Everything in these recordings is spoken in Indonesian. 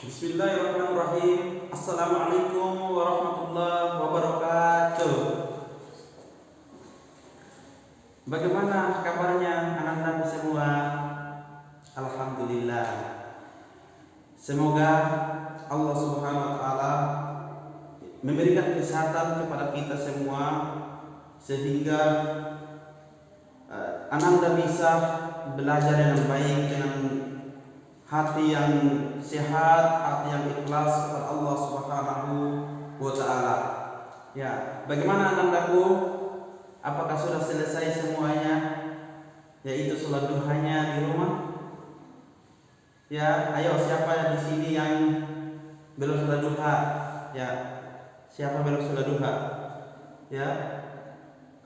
Bismillahirrahmanirrahim. Assalamualaikum warahmatullahi wabarakatuh. Bagaimana kabarnya anak-anak semua? Alhamdulillah. Semoga Allah Subhanahu wa taala memberikan kesehatan kepada kita semua sehingga Ananda bisa belajar dengan baik, dengan hati yang sehat, hati yang ikhlas kepada Allah Subhanahu wa taala. Ya, bagaimana Anandaku? Apakah sudah selesai semuanya? Yaitu sholat duhanya di rumah? Ya, ayo siapa di sini yang belum sholat duha? Ya, siapa belum sholat duha? Ya,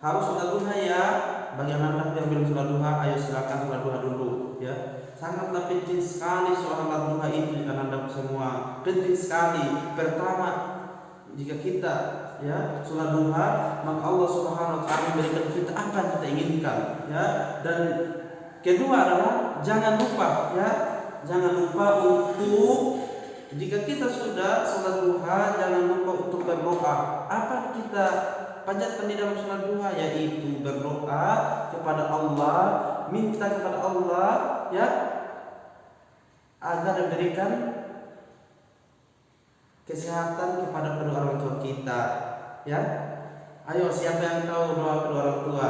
harus sholat duha ya. Bagi anak yang belum sholat duha, ayo silakan sholat duha dulu. Ya, sangatlah penting sekali sholat duha itu di anak semua. Penting sekali. Pertama, jika kita ya sholat duha, maka Allah Subhanahu wa taala memberikan kita apa yang kita inginkan, ya. Dan kedua adalah jangan lupa untuk jika kita sudah sholat duha, jangan lupa untuk berdoa. Apa kita panjatkan di dalam sholat duha, yaitu berdoa kepada Allah, minta kepada Allah ya agar memberikan kesehatan kepada kedua orang tua kita, ya. Ayo siapa yang tahu doa kedua orang tua,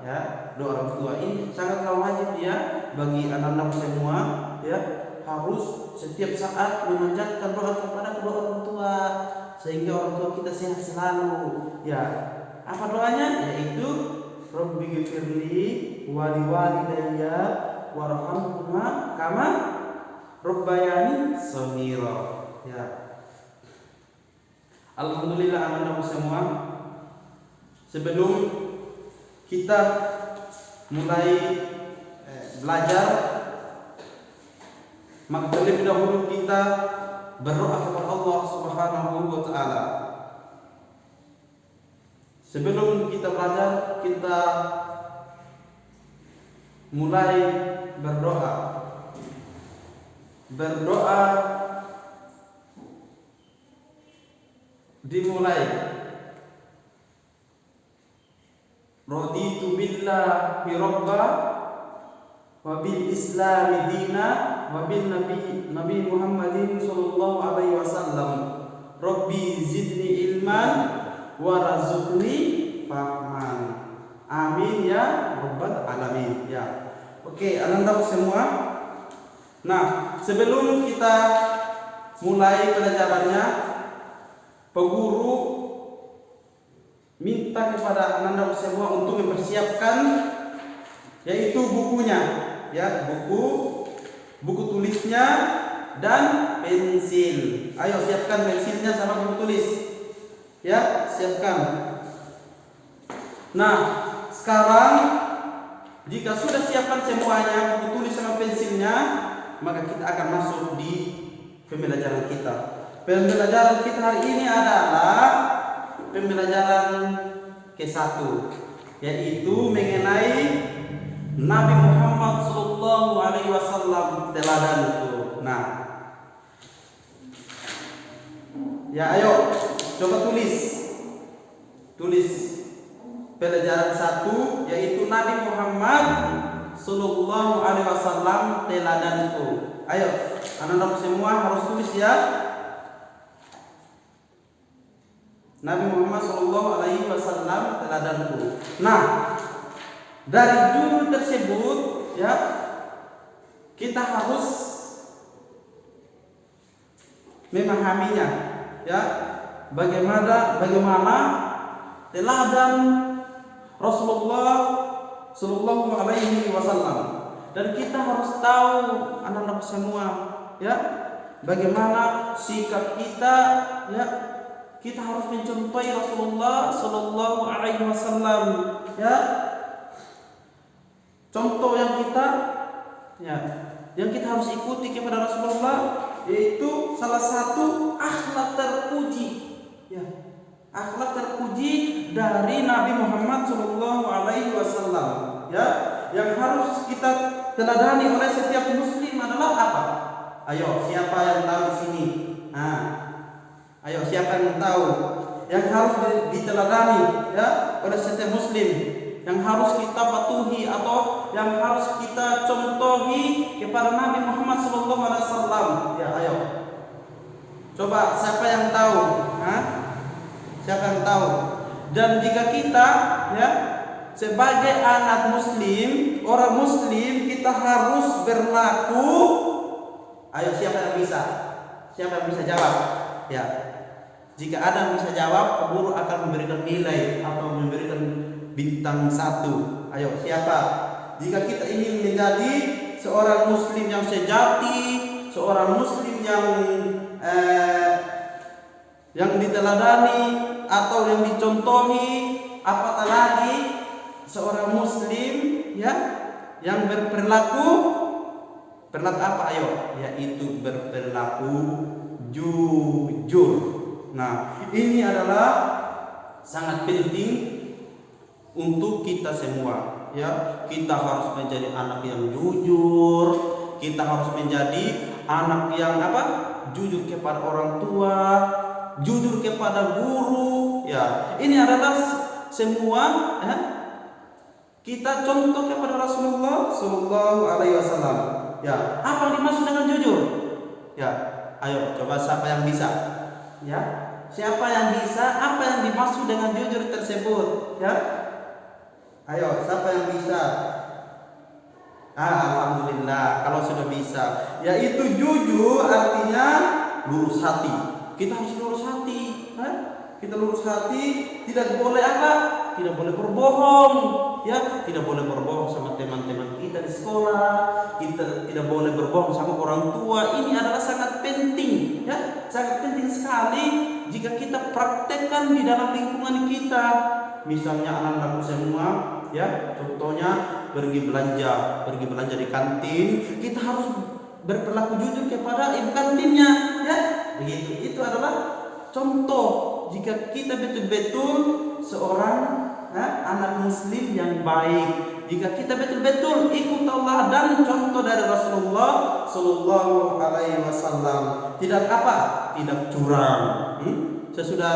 ya. Doa orang tua ini sangatlah wajib ya bagi anak-anak semua, ya. Harus setiap saat memanjatkan doa kepada kedua orang tua sehingga orang tua kita sehat selalu, ya. Apa doanya? Yaitu Rabbighfirli wa liwalidayya warhamhuma kama rabbayani shaghira, ya. Alhamdulillah anak-anak semua, sebelum kita mulai belajar, maka terlebih dahulu kita berdoa kepada Allah Subhanahu wa taala. Sebelum kita belajar, kita mulai berdoa. Berdoa dimulai. Raditu billahi rabba wa bil islami dina wa bin nabi Muhammadin sallallahu alaihi wasallam. Rabbi zidni ilman warzuqni fahman. Amin ya rabbal alamin, ya. Oke, anak-anak semua. Nah, sebelum kita mulai pelajarannya, Pak Guru minta kepada anak-anak semua untuk mempersiapkan yaitu bukunya, ya, buku tulisnya dan pensil. Ayo siapkan pensilnya sama buku tulis. Ya, siapkan. Nah, sekarang jika sudah siapkan semuanya, buku tulis sama pensilnya, maka kita akan masuk di pembelajaran kita. Pembelajaran kita hari ini adalah pembelajaran ke-1, yaitu mengenai Nabi Muhammad sallallahu alaihi wasallam teladan itu. Nah, ya ayo coba tulis pelajaran 1, yaitu Nabi Muhammad sallallahu alaihi wasallam teladanku. Ayo anak-anak semua harus tulis ya. Nabi Muhammad sallallahu alaihi wasallam teladanku. Nah, dari judul tersebut ya kita harus memahaminya, ya. Bagaimana teladan Rasulullah sallallahu alaihi wasallam. Dan kita harus tahu anak-anak semua, ya, bagaimana sikap kita, ya. Kita harus mencontohi Rasulullah sallallahu alaihi wasallam, ya. Contoh yang kita harus ikuti kepada Rasulullah yaitu salah satu akhlak terpuji, ya. Akhlak terpuji dari Nabi Muhammad sallallahu alaihi wasallam, ya, yang harus kita teladani oleh setiap muslim adalah apa? Ayo, siapa yang tahu di sini? Nah, ayo siapa yang tahu? Yang harus diteladani ya oleh setiap muslim, yang harus kita patuhi atau yang harus kita contohi kepada Nabi Muhammad SAW. Ya, ayo. Coba siapa yang tahu? Hah? Siapa yang tahu? Dan jika kita ya sebagai anak muslim, orang muslim, kita harus berlaku. Ayo, siapa yang bisa? Siapa yang bisa jawab? Ya. Jika ada yang bisa jawab, guru akan memberikan nilai atau memberikan bintang 1. Ayo, siapa? Jika kita ingin menjadi seorang muslim yang sejati, seorang muslim yang diteladani atau yang dicontohi, apatah lagi seorang muslim ya yang berperilaku apa? Ayo, yaitu berperilaku jujur. Nah, ini adalah sangat penting untuk kita semua ya. Kita harus menjadi anak yang jujur, kita harus menjadi anak yang jujur kepada orang tua, jujur kepada guru ya. Ini adalah semua ya, kita contoh kepada Rasulullah Sallallahu Alaihi Wasallam ya. Apa yang dimaksud dengan jujur ya? Ayo, coba siapa yang bisa ya? Siapa yang bisa? Apa yang dimaksud dengan jujur tersebut ya? Ayo, siapa yang bisa? Alhamdulillah kalau sudah bisa. Yaitu jujur artinya lurus hati. Kita harus lurus hati. Kita lurus hati, tidak boleh tidak boleh berbohong ya. Tidak boleh berbohong sama teman-teman kita di sekolah. Kita tidak boleh berbohong sama orang tua. Ini adalah sangat penting ya. Sangat penting sekali jika kita praktekkan di dalam lingkungan kita. Misalnya anak-anakku semua ya, contohnya pergi belanja di kantin, kita harus berperilaku jujur kepada ibu kantinnya ya. Begitu. Itu adalah contoh jika kita betul-betul seorang anak muslim yang baik. Jika kita betul-betul ikut Allah dan contoh dari Rasulullah Sallallahu Alaihi Wasallam, tidak tidak curang. Sesudah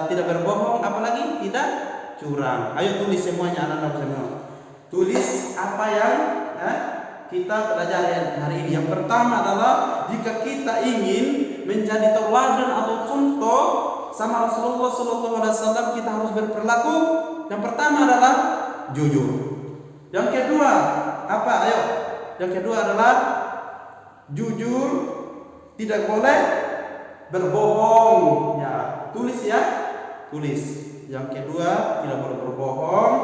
tidak berbohong, apalagi tidak curang. Ayo tulis semuanya anak-anak semua. Tulis apa yang kita pelajari hari ini. Yang pertama adalah jika kita ingin menjadi tauladan atau contoh sama Rasulullah SAW, kita harus berperilaku. Yang pertama adalah jujur. Yang kedua apa? Ayo. Yang kedua adalah jujur, tidak boleh berbohong. Ya, tulis ya. Tulis. Yang kedua tidak boleh berbohong.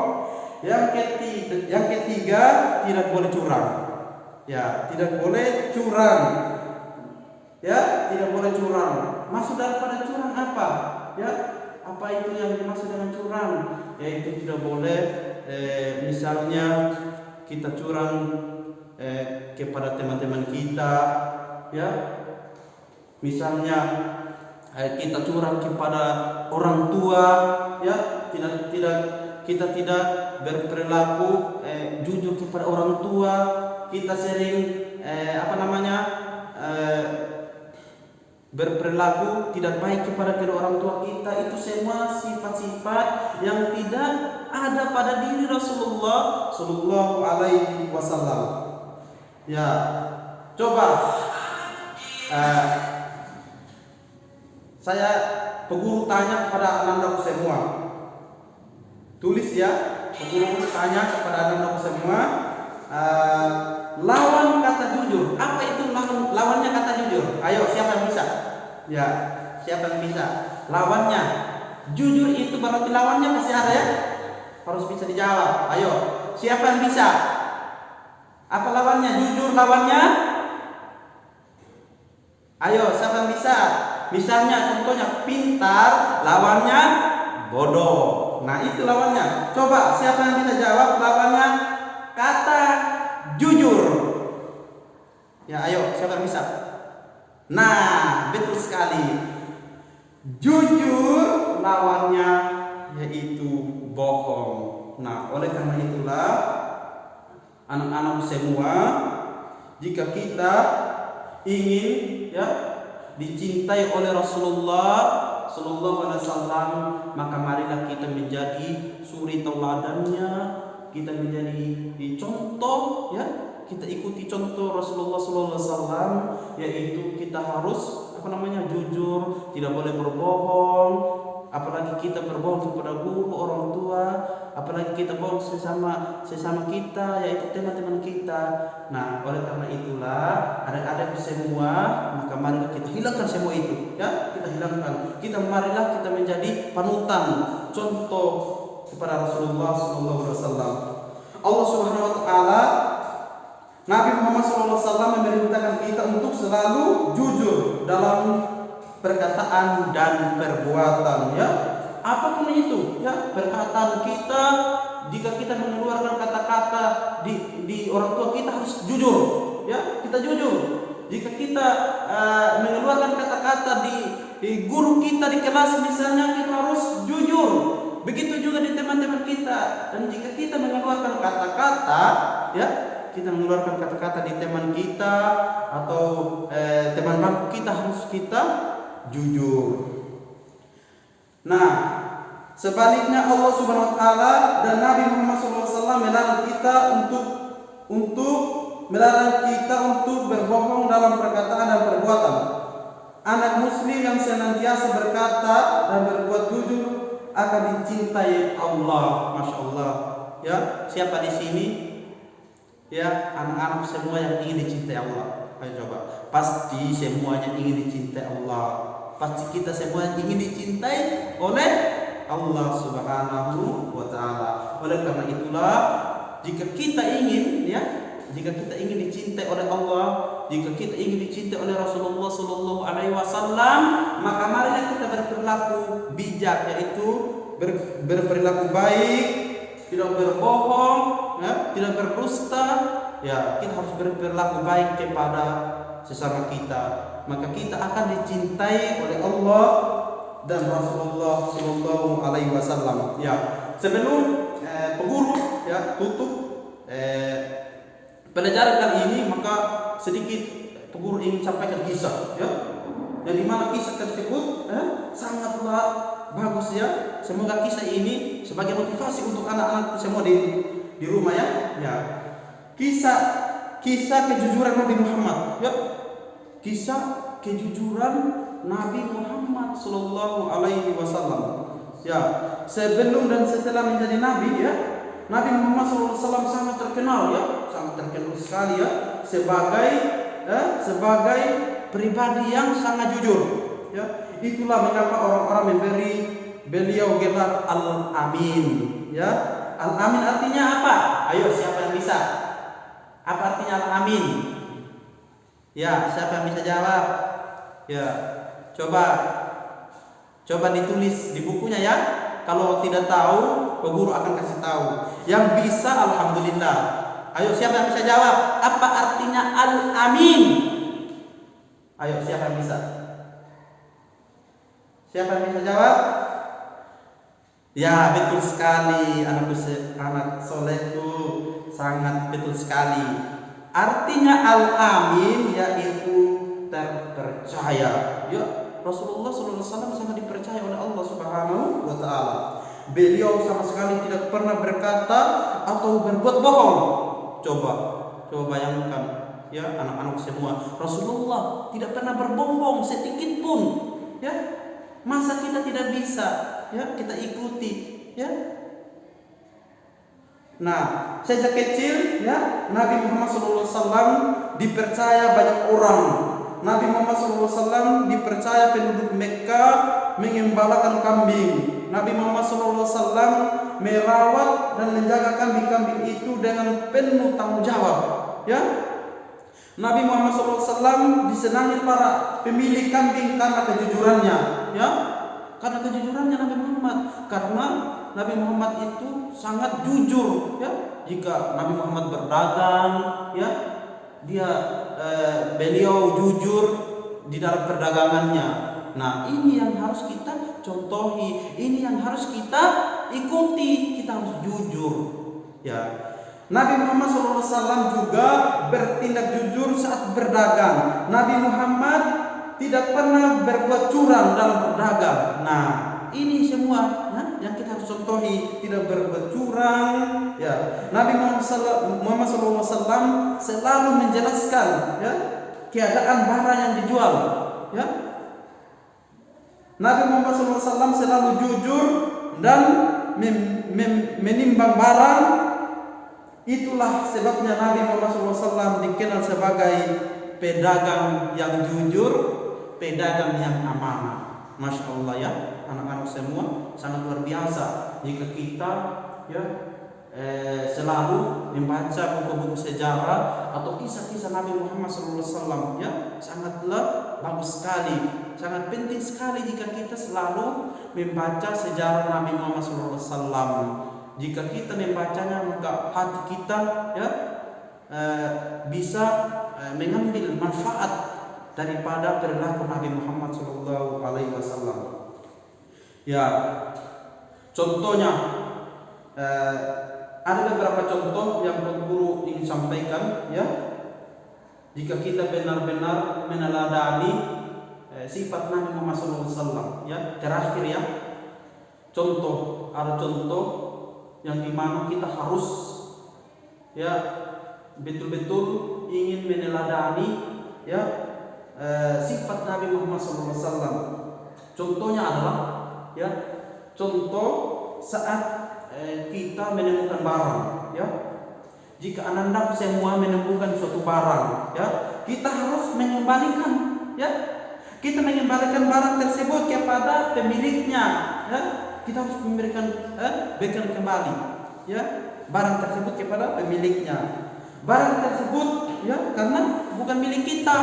Yang ketiga tidak boleh curang. Ya, tidak boleh curang. Ya, tidak boleh curang. Maksud daripada curang apa? Ya, apa itu yang dimaksud dengan curang? Yaitu tidak boleh misalnya kita curang kepada teman-teman kita, ya. Misalnya kita curang kepada orang tua, ya. Kita tidak berperilaku jujur kepada orang tua. Kita sering berperilaku tidak baik kepada kedua orang tua kita. Itu semua sifat-sifat yang tidak ada pada diri Rasulullah Sallallahu Alaihi Wasallam. Ya, coba saya peguru tanya kepada anak-anakku semua. Tulis ya, peguru tanya kepada anak-anakku semua. Lawan kata jujur, apa itu lawannya kata jujur? Ayo, siapa yang bisa? Ya, siapa yang bisa? Lawannya jujur itu berarti lawannya pasti ada ya? Harus bisa dijawab. Ayo, siapa yang bisa? Apa lawannya? Jujur lawannya? Ayo, siapa yang bisa? Misalnya contohnya pintar, lawannya bodoh. Nah, itu lawannya. Coba siapa yang bisa jawab lawannya kata jujur? Ya, ayo, siapa yang bisa? Nah, betul sekali. Jujur lawannya yaitu bohong. Nah, oleh karena itulah anak-anak semua, jika kita ingin ya dicintai oleh Rasulullah Sallallahu Alaihi Wasallam, maka marilah kita menjadi suri tauladannya, kita menjadi contoh ya, kita ikuti contoh Rasulullah Sallallahu Alaihi Wasallam, yaitu kita harus jujur, tidak boleh berbohong, apalagi kita berbohong kepada guru, orang tua, apalagi kita bohong sesama kita, yaitu teman-teman kita. Nah, oleh karena itulah adik-adik semua, maka marilah kita hilangkan semua itu, ya, kita hilangkan. Marilah kita menjadi panutan, contoh kepada Rasulullah Sallallahu Alaihi Wasallam. Allah Subhanahu Wa Taala, Nabi Muhammad SAW memerintahkan kita untuk selalu jujur dalam perkataan dan perbuatan, ya. Apapun itu, ya, perkataan kita, jika kita mengeluarkan kata-kata di orang tua kita harus jujur, ya, kita jujur. Jika kita mengeluarkan kata-kata di guru kita di kelas misalnya, kita harus jujur. Begitu juga di teman-teman kita. Dan jika kita mengeluarkan kata-kata, ya, kita mengeluarkan kata-kata di teman kita atau teman bangku kita, harus kita jujur. Nah, sebaliknya Allah Subhanahu Wa Taala dan Nabi Muhammad SAW melarang kita untuk berbohong dalam perkataan dan perbuatan. Anak muslim yang senantiasa berkata dan berbuat jujur akan dicintai Allah. Masya Allah. Ya, siapa di sini? Ya, anak-anak semua yang ingin dicintai Allah. Ayo coba. Pasti semuanya ingin dicintai Allah. Pasti kita semua ingin dicintai oleh Allah Subhanahu Wa Taala. Oleh karena itulah, jika kita ingin dicintai oleh Allah, jika kita ingin dicintai oleh Rasulullah Sallallahu Alaihi Wasallam, maka marilah kita berperilaku bijak, yaitu berperilaku baik, tidak berbohong, ya, tidak berdusta, ya, kita harus berperilaku baik kepada sesama kita, maka kita akan dicintai oleh Allah dan Rasulullah Sallallahu Alaihi Wasallam. Ya, sebelum peguru ya tutup pelajaran kali ini, maka sedikit peguru ingin sampaikan kisah, ya, dan di mana kisah tersebut sangatlah bagus, ya. Semoga kisah ini sebagai motivasi untuk anak-anak semua di rumah, ya. Ya. Kisah kejujuran Nabi Muhammad, ya. Kisah kejujuran Nabi Muhammad Sallallahu Alaihi Wasallam. Ya, sebelum dan setelah menjadi nabi, ya, Nabi Muhammad SAW sangat terkenal, ya, sangat terkenal sekali, ya, sebagai pribadi yang sangat jujur, ya. Itulah mengapa orang-orang memberi beliau gelar Al-Amin, ya. Al-Amin artinya apa? Ayo, siapa yang bisa? Apa artinya Al-Amin? Ya, siapa yang bisa jawab? Ya, coba ditulis di bukunya, ya. Kalau tidak tahu, guru akan kasih tahu. Yang bisa, alhamdulillah. Ayo, siapa yang bisa jawab? Apa artinya Al-Amin? Ayo, siapa yang bisa? Siapa yang bisa jawab? Ya, betul sekali, anak solehku, sangat betul sekali. Artinya Al-Amin yaitu terpercaya. Ya, Rasulullah SAW sangat dipercaya oleh Allah Subhanahu Wa Taala. Beliau sama sekali tidak pernah berkata atau berbuat bohong. Coba bayangkan, ya, anak-anak semua. Rasulullah tidak pernah berbohong sedikit pun, ya. Masa kita tidak bisa, ya, kita ikuti, ya. Nah, sejak kecil, ya, Nabi Muhammad SAW dipercaya banyak orang. Nabi Muhammad SAW dipercaya penduduk Mekah mengembalakan kambing. Nabi Muhammad SAW merawat dan menjaga kambing-kambing itu dengan penuh tanggung jawab, ya. Nabi Muhammad SAW disenangi para pemilik kambing karena kejujurannya, ya. Karena kejujurannya Nabi Muhammad, karena Nabi Muhammad itu sangat jujur, ya. Jika Nabi Muhammad berdagang, ya, beliau jujur di dalam perdagangannya. Nah, ini yang harus kita contohi, ini yang harus kita ikuti, kita harus jujur, ya. Nabi Muhammad SAW juga bertindak jujur saat berdagang. Nabi Muhammad tidak pernah berbuat curang dalam berdagang. Nah, ini semua yang kita harus contohi, tidak berbuat curang. Ya, Nabi Muhammad SAW selalu menjelaskan ya keadaan barang yang dijual. Ya, Nabi Muhammad SAW selalu jujur dan menimbang barang. Itulah sebabnya Nabi Muhammad SAW dikenal sebagai pedagang yang jujur, pedagang yang amanah. Masya Allah ya, anak-anak semua sangat luar biasa jika kita ya selalu membaca buku-buku sejarah atau kisah-kisah Nabi Muhammad SAW ya, sangatlah bagus sekali, sangat penting sekali jika kita selalu membaca sejarah Nabi Muhammad SAW. Jika kita membacanya maka hati kita ya bisa mengambil manfaat daripada perilaku Nabi Muhammad SAW. Ya, contohnya ada beberapa contoh yang guru ingin sampaikan ya. Jika kita benar-benar meneladani sifat Nabi Muhammad SAW ya. Terakhir ya, ada contoh yang dimana kita harus ya betul-betul ingin meneladani ya sifat Nabi Muhammad SAW. Contohnya adalah ya, contoh saat kita menemukan barang ya. Jika Anda semua menemukan suatu barang ya, kita harus mengembalikan ya. Kita mengembalikan barang tersebut kepada pemiliknya ya. Kita harus memberikan berikan kembali ya barang tersebut kepada pemiliknya. Barang tersebut ya karena bukan milik kita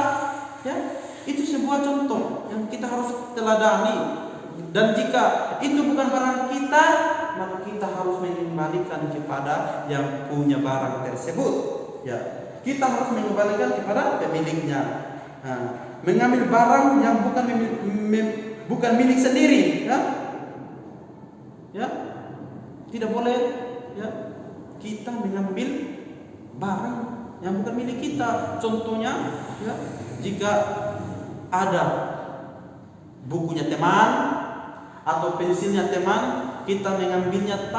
ya. Itu sebuah contoh yang kita harus teladani. Dan jika itu bukan barang kita, maka kita harus mengembalikan kepada yang punya barang tersebut ya. Kita harus mengembalikan kepada pemiliknya. Nah, mengambil barang yang bukan milik sendiri ya, tidak boleh ya kita mengambil barang yang bukan milik kita. Contohnya ya, jika ada bukunya teman atau pensilnya teman, kita mengambilnya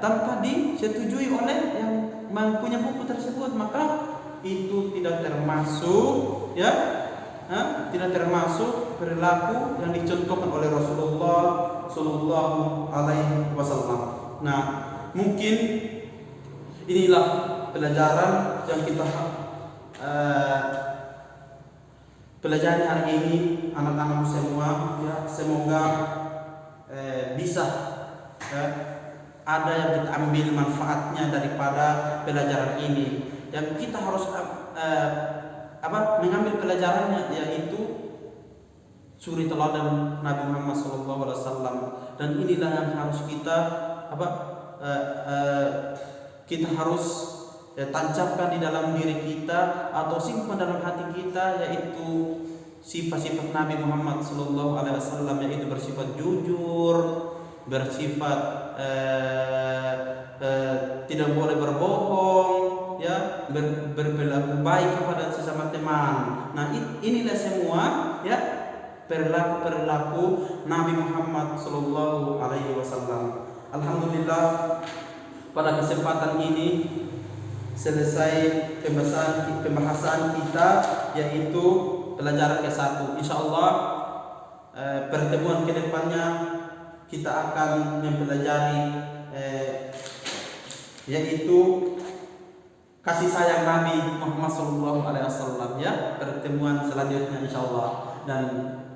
tanpa disetujui oleh yang mempunyai buku tersebut, maka itu tidak termasuk ya, tidak termasuk perilaku yang dicontohkan oleh Rasulullah Sallallahu Alaihi Wasallam. Nah, mungkin inilah pelajaran yang kita pelajari hari ini, anak-anak semua ya. Semoga bisa ada yang kita ambil manfaatnya daripada pelajaran ini. Dan kita harus mengambil pelajarannya, yaitu suri teladan Nabi Muhammad SAW. Dan inilah yang harus kita kita harus tancapkan di dalam diri kita atau simpan dalam hati kita, yaitu sifat-sifat Nabi Muhammad SAW, yaitu bersifat jujur, bersifat tidak boleh berbohong ya, berperilaku baik kepada sesama teman. Nah, inilah semua ya perilaku Nabi Muhammad Sallallahu Alaihi Wasallam. Alhamdulillah, pada kesempatan ini selesai pembahasan kita, yaitu pelajaran ke-1. Insyaallah pertemuan kedepannya kita akan mempelajari yaitu kasih sayang Nabi Muhammad SAW ya, pertemuan selanjutnya insyaallah. Dan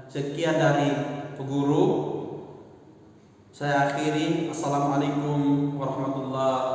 sekian dari guru, saya akhiri. Assalamualaikum warahmatullahi